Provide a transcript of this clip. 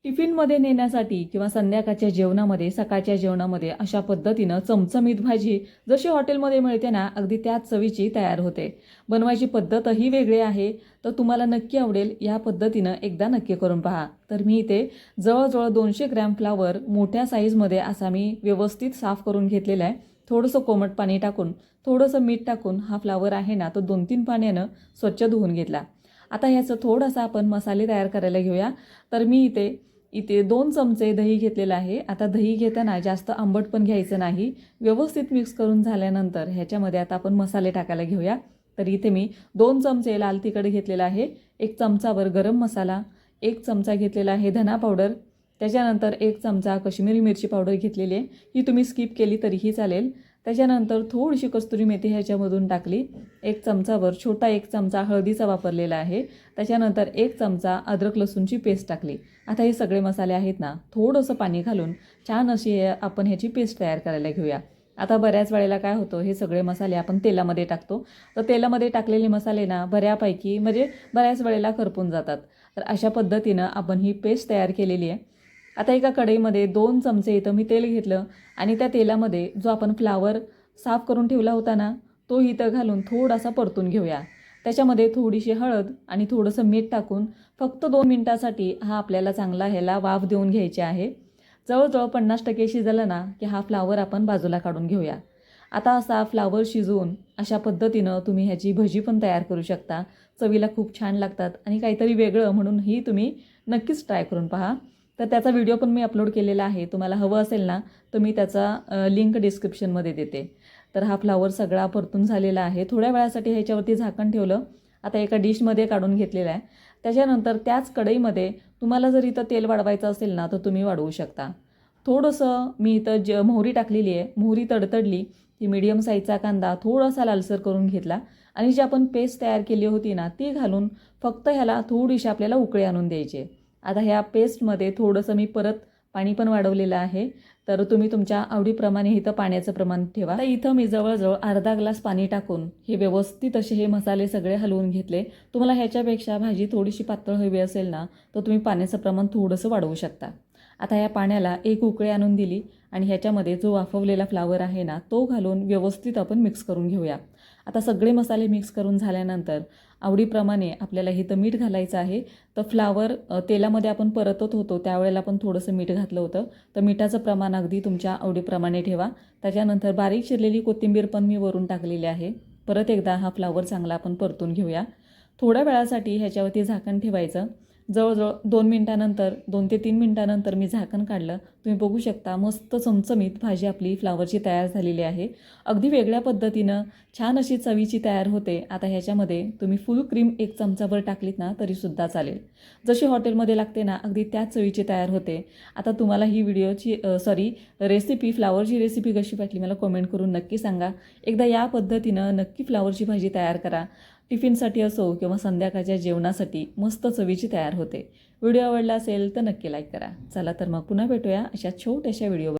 टिफिनमध्ये नेण्यासाठी किंवा संध्याकाळच्या जेवणामध्ये, सकाळच्या जेवणामध्ये अशा पद्धतीनं चमचमीत भाजी जशी हॉटेलमध्ये मिळते ना, अगदी त्याच चवीची तयार होते. बनवायची पद्धतही वेगळी आहे, तर तुम्हाला नक्की आवडेल. या पद्धतीनं एकदा नक्की करून पहा. तर मी इथे जवळजवळ 200 ग्रॅम फ्लावर मोठ्या साईजमध्ये असा मी व्यवस्थित साफ करून घेतलेला आहे. थोडंसं कोमट पाणी टाकून, थोडंसं मीठ टाकून हा फ्लावर आहे ना, तो 2-3 पाण्यानं स्वच्छ धुवून घेतला. आता ह्याचं थोडासा आपण मसाले तयार करायला घेऊया. तर मी इथे इथे 2 चमचे दही घेतलेलं आहे. आता दही घेताना जास्त आंबट पण घ्यायचं नाही. व्यवस्थित मिक्स करून झाल्यानंतर ह्याच्यामध्ये आता आपण मसाले टाकायला घेऊया. तर इथे मी 2 चमचे लाल तिखट घेतलेलं आहे, 1 चमचाभर गरम मसाला, 1 चमचा घेतलेला आहे धना पावडर, त्याच्यानंतर 1 चमचा काश्मीरी मिरची पावडर घेतलेली आहे. ही तुम्ही स्किप केली तरीही चालेल. त्याच्यानंतर थोडीशी कस्तुरी मेथी ह्याच्यामधून टाकली, 1 चमचाभर छोटा 1 चमचा हळदीचा वापरलेला आहे. त्याच्यानंतर 1 चमचा अद्रक लसूणची पेस्ट टाकली. आता हे सगळे मसाले आहेत ना, थोडंसं पाणी घालून छान अशी आपण ह्याची पेस्ट तयार करायला घेऊया. आता बऱ्याच वेळेला काय होतं, हे सगळे मसाले आपण तेलामध्ये टाकतो. तर तेलामध्ये टाकलेले मसाले ना बऱ्यापैकी म्हणजे बऱ्याच वेळेला करपून जातात. तर अशा पद्धतीनं आपण ही पेस्ट तयार केलेली आहे. आता एका कढईमध्ये 2 चमचे इथं मी तेल घेतलं आणि त्या तेलामध्ये जो आपण फ्लावर साफ करून ठेवला होता ना, तो इथं घालून थोडासा परतून घेऊया. त्याच्यामध्ये थोडीशी हळद आणि थोडंसं मीठ टाकून फक्त 2 मिनिटासाठी हा आपल्याला चांगला ह्याला वाफ देऊन घ्यायची आहे. जवळजवळ 50% शिजलं ना, की हा फ्लावर आपण बाजूला काढून घेऊया. आता असा फ्लावर शिजवून अशा पद्धतीनं तुम्ही ह्याची भजी पण तयार करू शकता. चवीला खूप छान लागतात आणि काहीतरी वेगळं म्हणूनही तुम्ही नक्कीच ट्राय करून पहा. तर त्याचा व्हिडिओ पण मी अपलोड केलेला आहे. तुम्हाला हवं असेल ना, तर मी त्याचा लिंक डिस्क्रिप्शनमध्ये देते. तर हा फ्लावर सगळा परतून झालेला आहे. थोड्या वेळासाठी ह्याच्यावरती झाकण ठेवलं. आता एका डिशमध्ये काढून घेतलेला आहे. त्याच्यानंतर त्याच कढईमध्ये तुम्हाला जर इथं तेल वाढवायचं असेल ना, तर तुम्ही वाढवू शकता. थोडंसं मी इथं मोहरी टाकलेली आहे. मोहरी तडतडली ती मीडियम साईजचा कांदा थोडासा लालसर करून घेतला आणि जी आपण पेस्ट तयार केली होती ना, ती घालून फक्त ह्याला थोडीशी आपल्याला उकळी आणून द्यायची. आता ह्या पेस्टमध्ये थोडंसं मी परत पाणी पण वाढवलेलं आहे. तर तुम्ही तुमच्या आवडीप्रमाणे इथं पाण्याचं प्रमाण ठेवा. आता इथं मी जवळजवळ अर्धा ग्लास पाणी टाकून हे व्यवस्थित असे हे मसाले सगळे हलवून घेतले. तुम्हाला ह्याच्यापेक्षा भाजी थोडीशी पातळ हवी असेल ना, तर तुम्ही पाण्याचं प्रमाण थोडंसं वाढवू शकता. आता या पाण्याला एक उकळी आणून दिली आणि ह्याच्यामध्ये जो वाफवलेला फ्लावर आहे ना, तो घालून व्यवस्थित आपण मिक्स करून घेऊया. आता सगळे मसाले मिक्स करून झाल्यानंतर आवडीप्रमाणे आपल्याला इथं मीठ घालायचं आहे. तर फ्लावर तेलामध्ये आपण परतत होतो त्यावेळेला आपण थोडंसं मीठ घातलं होतं. तर मिठाचं प्रमाण अगदी तुमच्या आवडीप्रमाणे ठेवा. त्याच्यानंतर बारीक चिरलेली कोथिंबीर पण मी वरून टाकलेली आहे. परत एकदा हा फ्लावर चांगला आपण परतून घेऊया. थोड्या वेळासाठी ह्याच्यावरती झाकण ठेवायचं. जवळजवळ 2 मिनिटानंतर 2 ते 3 मिनिटानंतर मी झाकण काढलं. तुम्ही बघू शकता मस्त चमचमीत भाजी आपली फ्लावरची तयार झालेली आहे. अगदी वेगळ्या पद्धतीनं छान अशी चवीची तयार होते. आता ह्याच्यामध्ये तुम्ही फुल क्रीम 1 चमचाभर टाकलीत ना तरीसुद्धा चालेल. जशी हॉटेलमध्ये लागते ना, अगदी त्याच चवीची तयार होते. आता तुम्हाला ही रेसिपी फ्लावरची रेसिपी कशी वाटली मला कमेंट करून नक्की सांगा. एकदा या पद्धतीनं नक्की फ्लावरची भाजी तयार करा. टिफिनसाठी असो किंवा संध्याकाळच्या जेवणासाठी मस्त चवीची तयार होते. व्हिडिओ आवडला असेल तर नक्की लाईक करा. चला तर मग पुन्हा भेटूया अशा छोट्याशा व्हिडिओ.